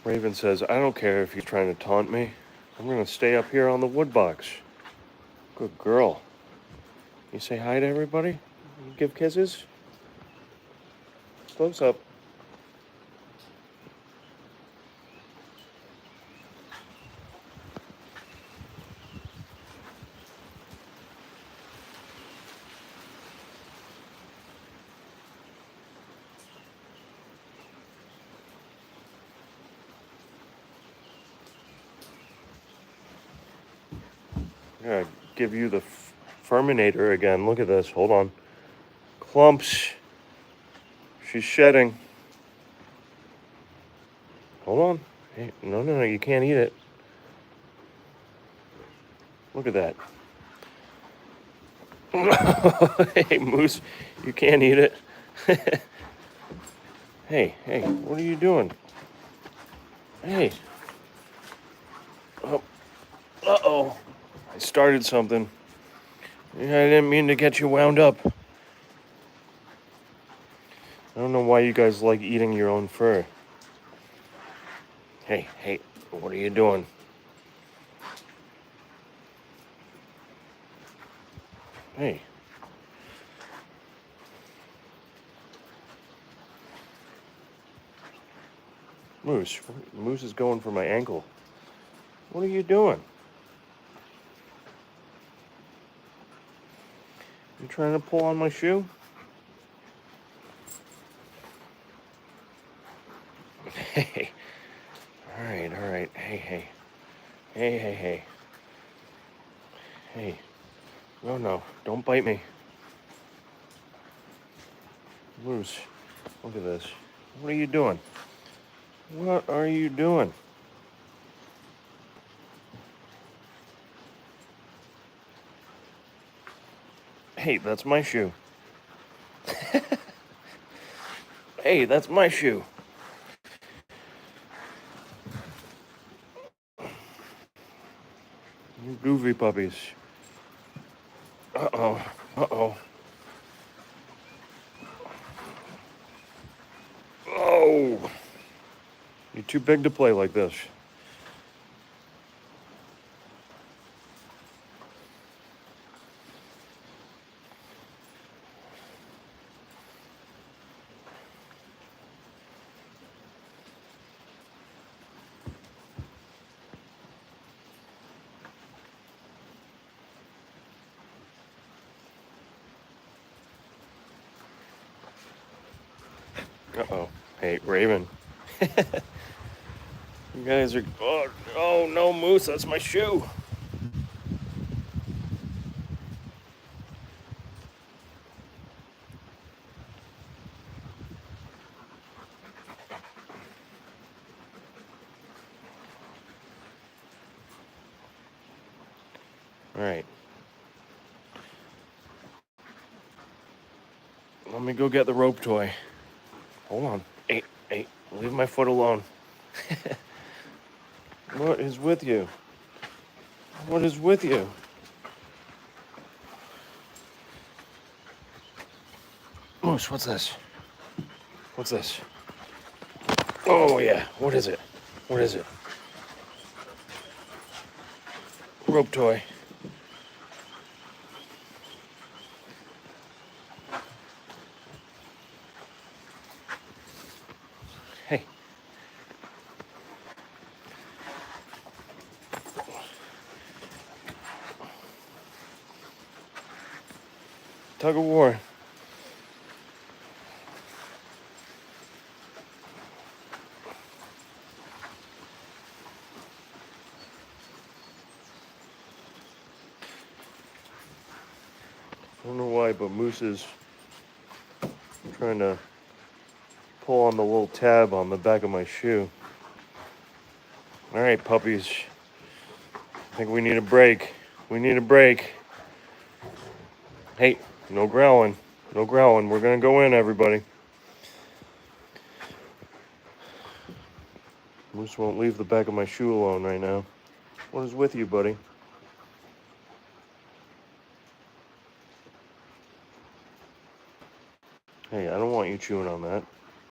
Raven says, I don't care if he's trying to taunt me. I'm going to stay up here on the wood box. Good girl. You say hi to everybody? You give kisses? Close up. Yeah, give you the Ferminator again. Look at this. Hold on. Clumps. She's shedding. Hold on. Hey, no, you can't eat it. Look at that. Hey, Moose, you can't eat it. Hey, what are you doing? Hey. Oh, uh-oh. I started something. I didn't mean to get you wound up. I don't know why you guys like eating your own fur. Hey, what are you doing? Hey. Moose is going for my ankle. What are you doing? You trying to pull on my shoe? Hey. All right. Hey. Hey. No, don't bite me. Moose, look at this. What are you doing? What are you doing? Hey, that's my shoe. Hey, that's my shoe. You goofy puppies. Uh-oh. Oh! You're too big to play like this. Uh-oh. Hey, Raven. You guys are... Oh, no, Moose, that's my shoe. All right. Let me go get the rope toy. Hold on. Hey, leave my foot alone. What is with you? What is with you? Moose, what's this? What's this? Oh, yeah. What is it? Rope toy. Hey. Tug of war. I don't know why, but Moose is trying to pull on the little tab on the back of my shoe. All right, puppies. I think we need a break. Hey, no growling. We're gonna go in, everybody. Moose won't leave the back of my shoe alone right now. What is with you, buddy? Hey, I don't want you chewing on that.